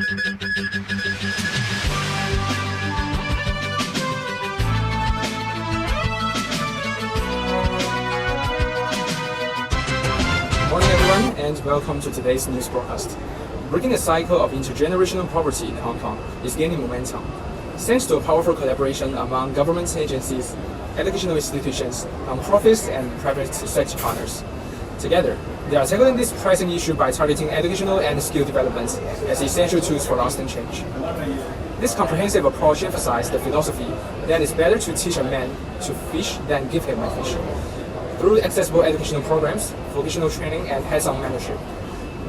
Morning everyone, and welcome to today's news broadcast. Breaking the cycle of intergenerational poverty in Hong Kong is gaining momentum, thanks to a powerful collaboration among government agencies, educational institutions, non-profits, and private sector partners. Together, they are tackling this pressing issue by targeting educational and skill development as essential tools for lasting change. This comprehensive approach emphasizes the philosophy that it's better to teach a man to fish than give him a fish, through accessible educational programs, vocational training, and hands-on mentorship.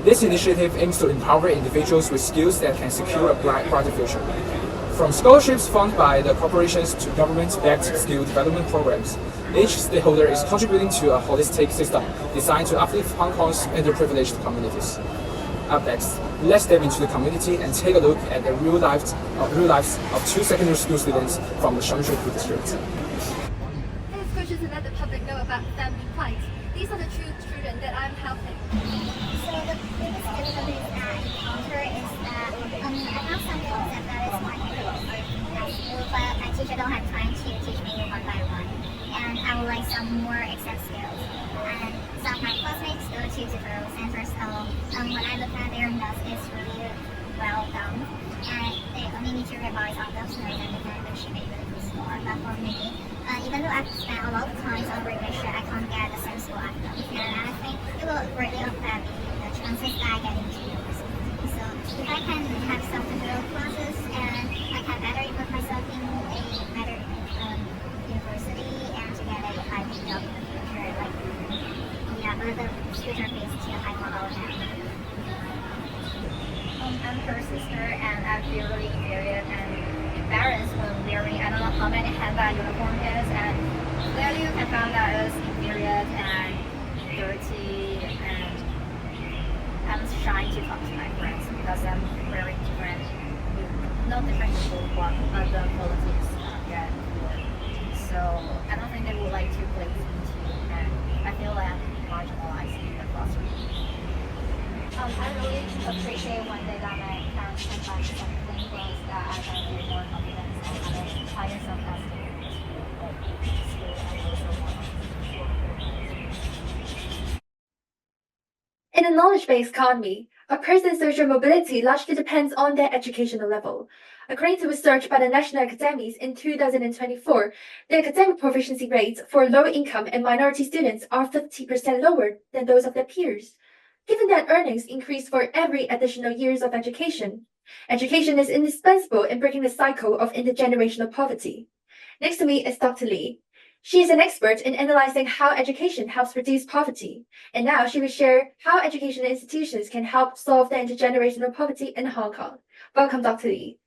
This initiative aims to empower individuals with skills that can secure a brighter future. From scholarships funded by the corporations to government-backed skill development programs, each stakeholder is contributing to a holistic system designed to uplift Hong Kong's underprivileged communities. Up next, let's dive into the community and take a look at the real lives of two secondary school students from the Shangzhou district. As coaches to let the public know about the family plight, these are the two children that I'm helping. So the biggest difficulties that I encounter is that I have some concept that is quite difficult at school, but my teacher don't have time to teach me one by one. And I would like some more exact skills. And some of my classmates go to different centers, so when I look at their notes, it's really well done. And they only need to revise on those notes and they can actually make really useful. But for me, even though I've spent a lot of time on revision, I can't get the same score I've done. And I think it will greatly affect the chances that I get into university. So if I can have some tutorial classes and I can better equip myself in a better university and to get a high job in the future, like but the future fees too high for all of them. I'm her sister and I feel really inferior and embarrassed when wearing I don't know how many hand that uniform is, and clearly you can find that it's inferior and dirty, and I'm shy to talk to my friends because I'm wearing different, not different people, but the quality is good. So I don't think they would like to place me too, and I feel like I'm marginalized in the classroom. I really appreciate one day that my parents can buy something clothes that I can feel more confidence and I will hire some testing In a knowledge-based economy, a person's social mobility largely depends on their educational level. According to research by the National Academies in 2024, the academic proficiency rates for low-income and minority students are 50% lower than those of their peers. Given that earnings increase for every additional years of education is indispensable in breaking the cycle of intergenerational poverty. Next to me is Dr. Li. She is an expert in analyzing how education helps reduce poverty, and now she will share how educational institutions can help solve the intergenerational poverty in Hong Kong. Welcome, Dr. Li.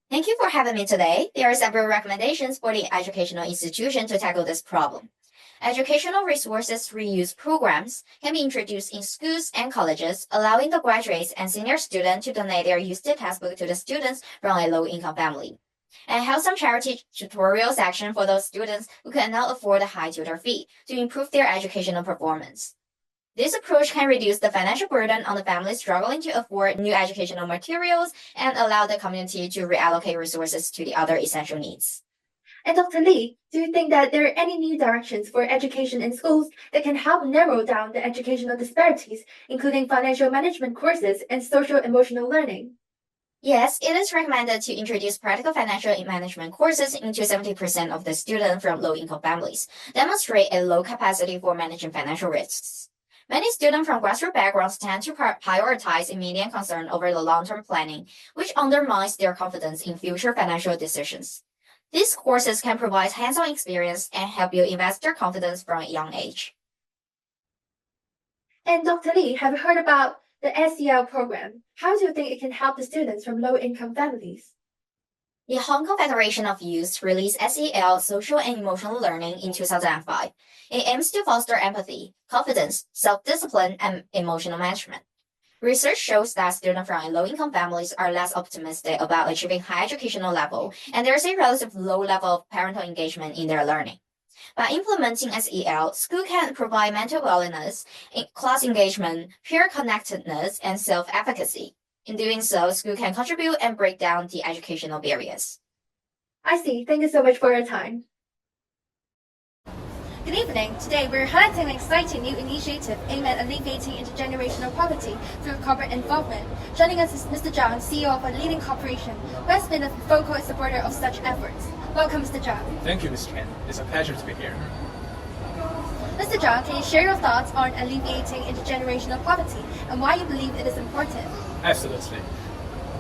Thank you for having me today. There are several recommendations for the educational institution to tackle this problem. Educational resources reuse programs can be introduced in schools and colleges, allowing the graduates and senior students to donate their used textbook to the students from a low-income family, and have some charity tutorial section for those students who cannot afford a high tutor fee to improve their educational performance. This approach can reduce the financial burden on the families struggling to afford new educational materials and allow the community to reallocate resources to the other essential needs. And Dr. Li, do you think that there are any new directions for education in schools that can help narrow down the educational disparities, including financial management courses and social-emotional learning? Yes, it is recommended to introduce practical financial management courses into 70% of the students from low-income families, demonstrate a low capacity for managing financial risks. Many students from grassroots backgrounds tend to prioritize immediate concern over the long-term planning, which undermines their confidence in future financial decisions. These courses can provide hands-on experience and help you invest their confidence from a young age. And Dr. Li, have you heard about the SEL program? How do you think it can help the students from low-income families? The Hong Kong Federation of Youth released SEL Social and Emotional Learning in 2005. It aims to foster empathy, confidence, self-discipline, and emotional management. Research shows that students from low-income families are less optimistic about achieving high educational level, and there is a relatively low level of parental engagement in their learning. By implementing SEL, school can provide mental wellness, class engagement, peer connectedness, and self-efficacy. In doing so, school can contribute and break down the educational barriers. I see. Thank you so much for your time. Good evening. Today we're highlighting an exciting new initiative aimed at alleviating intergenerational poverty through corporate involvement. Joining us is Mr. Zhang, CEO of a leading corporation, who has been a vocal supporter of such efforts. Welcome, Mr. Zhang. Thank you, Ms. Chen. It's a pleasure to be here. Mr. Zhang, can you share your thoughts on alleviating intergenerational poverty and why you believe it is important? Absolutely.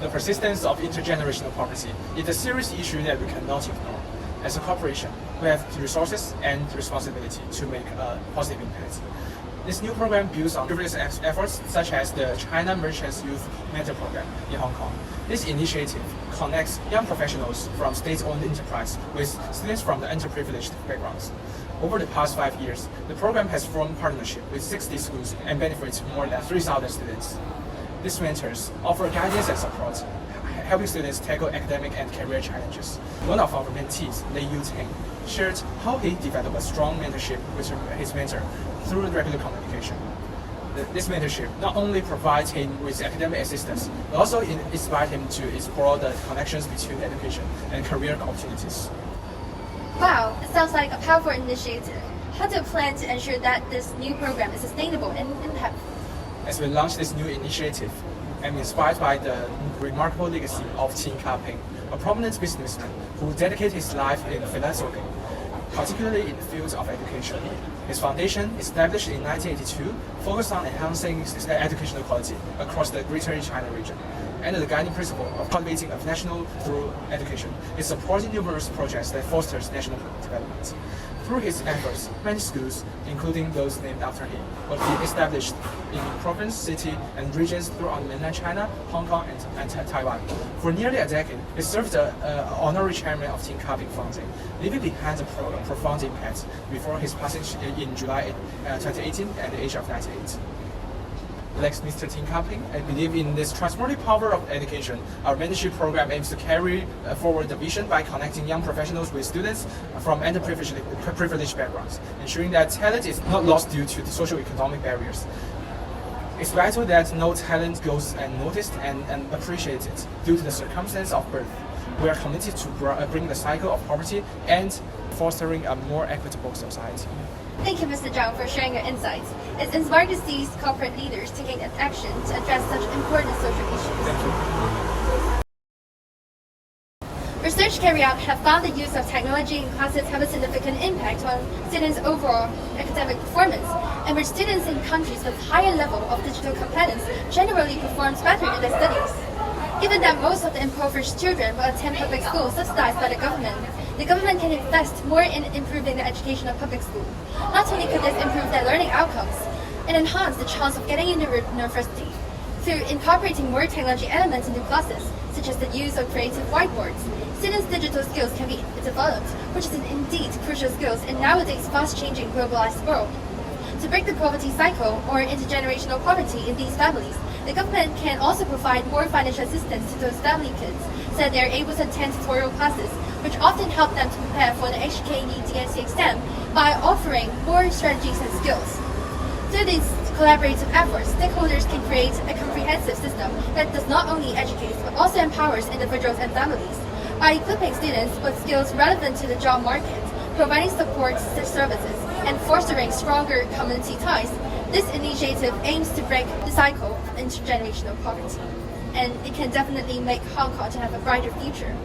The persistence of intergenerational poverty is a serious issue that we cannot ignore. As a corporation, we have the resources and responsibility to make a positive impact. This new program builds on previous efforts such as the China Merchants Youth Mentor Program in Hong Kong. This initiative connects young professionals from state-owned enterprise with students from the underprivileged backgrounds. Over the past 5 years, the program has formed partnership with 60 schools and benefits more than 3,000 students. These mentors offer guidance and support, helping students tackle academic and career challenges. One of our mentees, Lei Yu-Ting, shared how he developed a strong mentorship with his mentor through regular communication. This mentorship not only provides him with academic assistance, but also inspired him to explore the connections between education and career opportunities. Wow, it sounds like a powerful initiative. How do you plan to ensure that this new program is sustainable and impactful? As we launch this new initiative, I'm inspired by the remarkable legacy of Qin Ka-ping, a prominent businessman who dedicated his life in philanthropy, particularly in the field of education. His foundation, established in 1982, focused on enhancing educational quality across the Greater China region. Under the guiding principle of cultivating a national through education, it supported numerous projects that fosters national development. Through his efforts, many schools, including those named after him, will be established in province, city, and regions throughout mainland China, Hong Kong, and Taiwan. For nearly a decade, he served as honorary chairman of Qin Ka-ping Foundation, leaving behind a profound impact before his passing in July 2018 at the age of 98. Like Mr. Qin Ka-ping, I believe in this transformative power of education. Our mentorship program aims to carry forward the vision by connecting young professionals with students from underprivileged backgrounds, ensuring that talent is not lost due to the socio-economic barriers. It's vital that no talent goes unnoticed and appreciated due to the circumstance of birth. We are committed to bring the cycle of poverty and fostering a more equitable society. Thank you, Mr. Zhang, for sharing your insights. It's inspiring to see corporate leaders taking action to address such important social issues. Thank you. Research carried out have found the use of technology in classes have a significant impact on students' overall academic performance, and which students in countries with higher level of digital competence generally performs better in their studies. Given that most of the impoverished children will attend public schools subsidized by the government can invest more in improving the education of public school. Not only could this improve their learning outcomes, it enhance the chance of getting into university. Through incorporating more technology elements into classes, such as the use of creative whiteboards, students' digital skills can be developed, which is indeed crucial skills in nowadays fast-changing globalized world. To break the poverty cycle or intergenerational poverty in these families, the government can also provide more financial assistance to those family kids so that they are able to attend tutorial classes, which often help them to prepare for the HKE DNC exam by offering more strategies and skills. Through these collaborative efforts, stakeholders can create a comprehensive system that does not only educate but also empowers individuals and families. By equipping students with skills relevant to the job market, providing support services, and fostering stronger community ties, this initiative aims to break the cycle of intergenerational poverty. And it can definitely make Hong Kong to have a brighter future.